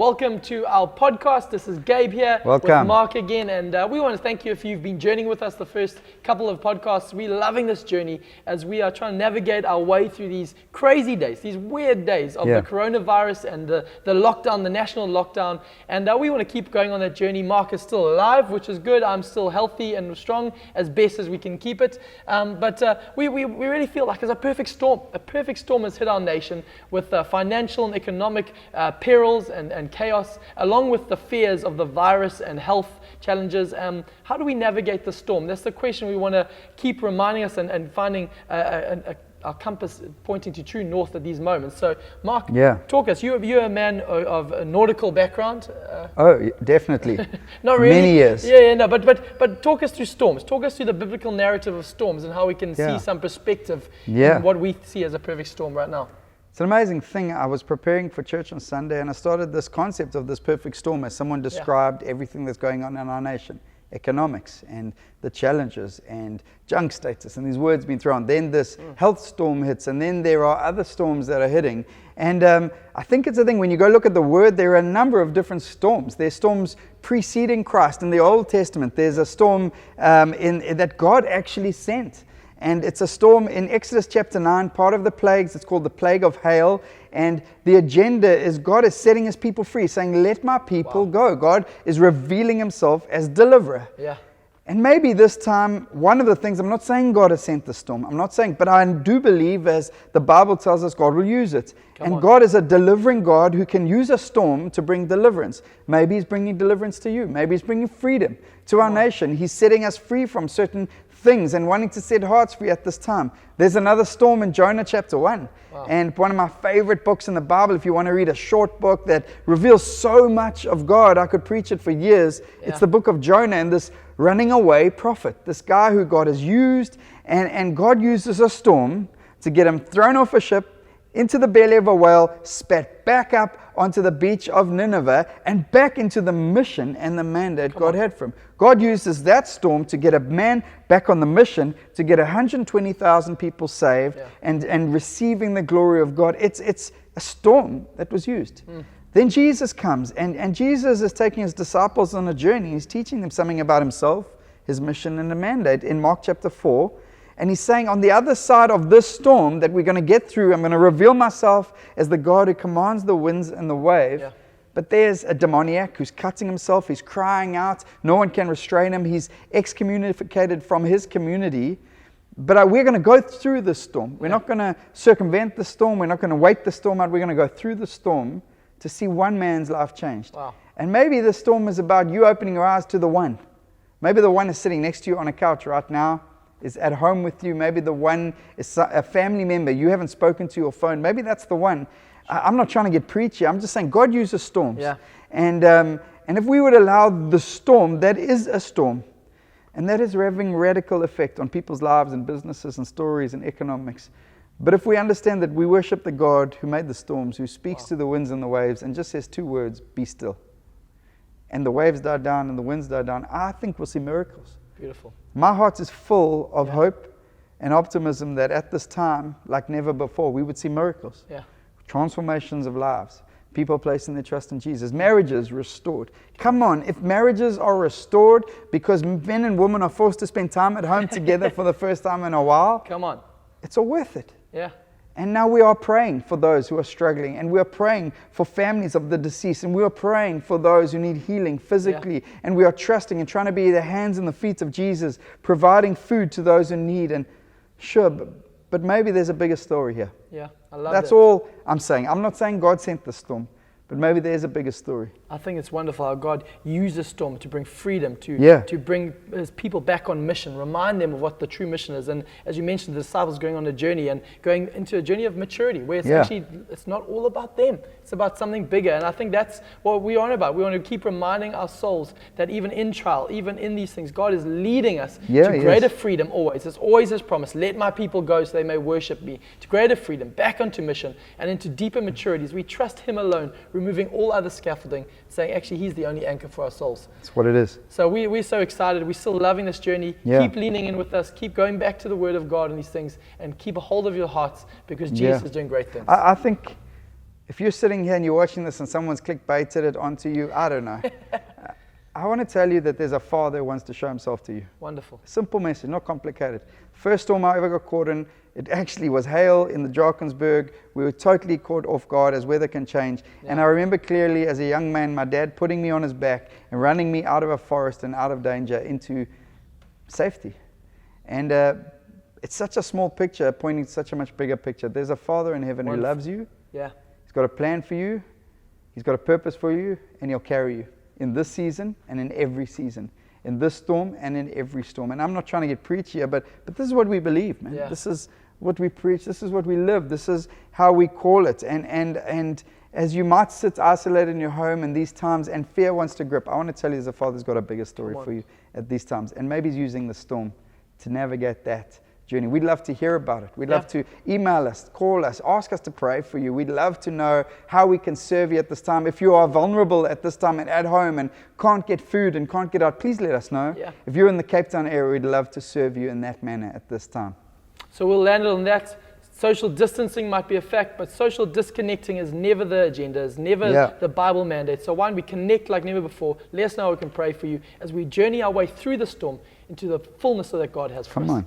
Welcome to our podcast. This is Gabe here with Mark again, and we want to thank you if you've been journeying with us the first couple of podcasts. We're loving this journey as we are trying to navigate our way through these crazy days, these weird days of the coronavirus and the lockdown, the national lockdown, and we want to keep going on that journey. Mark is still alive, which is good. I'm still healthy and strong as best as we can keep it, but we really feel like it's a perfect storm. A perfect storm has hit our nation with financial and economic perils and chaos, along with the fears of the virus and health challenges. How do we navigate the storm? That's the question we want to keep reminding us and finding our compass pointing to true north at these moments. So, Mark, talk us. You're a man of a nautical background. Oh, definitely. Not really. Many years. No. But talk us through storms. Talk us through the biblical narrative of storms and how we can see some perspective in what we see as a perfect storm right now. It's an amazing thing. I was preparing for church on Sunday and I started this concept of this perfect storm as someone described everything that's going on in our nation. Economics and the challenges and junk status and these words being thrown. Then this health storm hits, and then there are other storms that are hitting. And I think it's a thing, when you go look at the word, there are a number of different storms. There's storms preceding Christ in the Old Testament. There's a storm that God actually sent. And it's a storm in Exodus chapter 9, part of the plagues. It's called the plague of hail. And the agenda is God is setting his people free, saying, let my people go. God is revealing himself as deliverer. Yeah. And maybe this time, one of the things, I'm not saying God has sent the storm. I'm not saying, but I do believe, as the Bible tells us, God will use it. God is a delivering God who can use a storm to bring deliverance. Maybe he's bringing deliverance to you. Maybe he's bringing freedom to our nation. He's setting us free from certain things and wanting to set hearts free at this time. There's another storm in Jonah chapter 1. And one of my favorite books in the Bible, if you want to read a short book that reveals so much of God, I could preach it for years. It's the book of Jonah, and this running away prophet, this guy who God has used, and God uses a storm to get him thrown off a ship into the belly of a whale, spat back up onto the beach of Nineveh, and back into the mission and the mandate God had for him. God uses that storm to get a man back on the mission, to get 120,000 people saved and receiving the glory of God. It's a storm that was used. Then Jesus comes, and Jesus is taking his disciples on a journey. He's teaching them something about himself, his mission, and the mandate in Mark chapter 4. And he's saying, on the other side of this storm that we're going to get through, I'm going to reveal myself as the God who commands the winds and the wave. Yeah. But there's a demoniac who's cutting himself. He's crying out. No one can restrain him. He's excommunicated from his community. But we're going to go through the storm. We're not going to circumvent the storm. We're not going to wait the storm out. We're going to go through the storm to see one man's life changed. Wow. And maybe the storm is about you opening your eyes to the one. Maybe the one is sitting next to you on a couch right now, is at home with you. Maybe the one is a family member you haven't spoken to your phone. Maybe that's the one. I'm not trying to get preachy. I'm just saying God uses storms. Yeah. And if we would allow the storm, that is a storm, and that is having radical effect on people's lives and businesses and stories and economics. But if we understand that we worship the God who made the storms, who speaks to the winds and the waves and just says two words, be still. And the waves die down and the winds die down, I think we'll see miracles. Beautiful. My heart is full of hope and optimism that at this time, like never before, we would see miracles. Yeah. Transformations of lives. People placing their trust in Jesus. Marriages restored. Come on, if marriages are restored because men and women are forced to spend time at home together for the first time in a while, come on, it's all worth it. Yeah. And now we are praying for those who are struggling, and we are praying for families of the deceased, and we are praying for those who need healing physically, and we are trusting and trying to be the hands and the feet of Jesus, providing food to those who need. And sure, but maybe there's a bigger story here. Yeah, I love That's all I'm saying. I'm not saying God sent the storm, but maybe there's a bigger story. I think it's wonderful how God uses storm to bring freedom, to bring his people back on mission, remind them of what the true mission is. And as you mentioned, the disciples going on a journey and going into a journey of maturity, where it's actually, it's not all about them. It's about something bigger. And I think that's what we're on about. We want to keep reminding our souls that even in trial, even in these things, God is leading us to greater freedom always. It's always his promise. Let my people go so they may worship me. To greater freedom, back onto mission, and into deeper maturities. We trust him alone, removing all other scaffolding, saying actually he's the only anchor for our souls. That's what it is. So we're so excited. We're still loving this journey. Keep leaning in with us. Keep going back to the word of God and these things, and keep a hold of your hearts, because Jesus is doing great things. I think If you're sitting here and you're watching this and someone's clickbaited it onto you, I don't know. I want to tell you that there's a Father who wants to show himself to you. Wonderful. Simple message, not complicated. First storm I ever got caught in, it actually was hail in the Drakensberg. We were totally caught off guard as weather can change. Yeah. And I remember clearly as a young man, my dad putting me on his back and running me out of a forest and out of danger into safety. And it's such a small picture pointing to such a much bigger picture. There's a Father in heaven Wonderful. Who loves you. Yeah. He's got a plan for you. He's got a purpose for you, and he'll carry you in this season and in every season, in this storm and in every storm. And I'm not trying to get preachy here, but this is what we believe, man. Yeah. This is what we preach. This is what we live. This is how we call it. And as you might sit isolated in your home in these times and fear wants to grip, I want to tell you the Father's got a bigger story for you at these times. And maybe he's using the storm to navigate that journey. We'd love to hear about it. We'd love to email us, call us, ask us to pray for you. We'd love to know how we can serve you at this time. If you are vulnerable at this time and at home and can't get food and can't get out, please let us know. Yeah. If you're in the Cape Town area, we'd love to serve you in that manner at this time. So we'll land on that. Social distancing might be a fact, but social disconnecting is never the agenda, is never the Bible mandate. So why don't we connect like never before? Let us know how we can pray for you as we journey our way through the storm into the fullness that God has for us. Come on.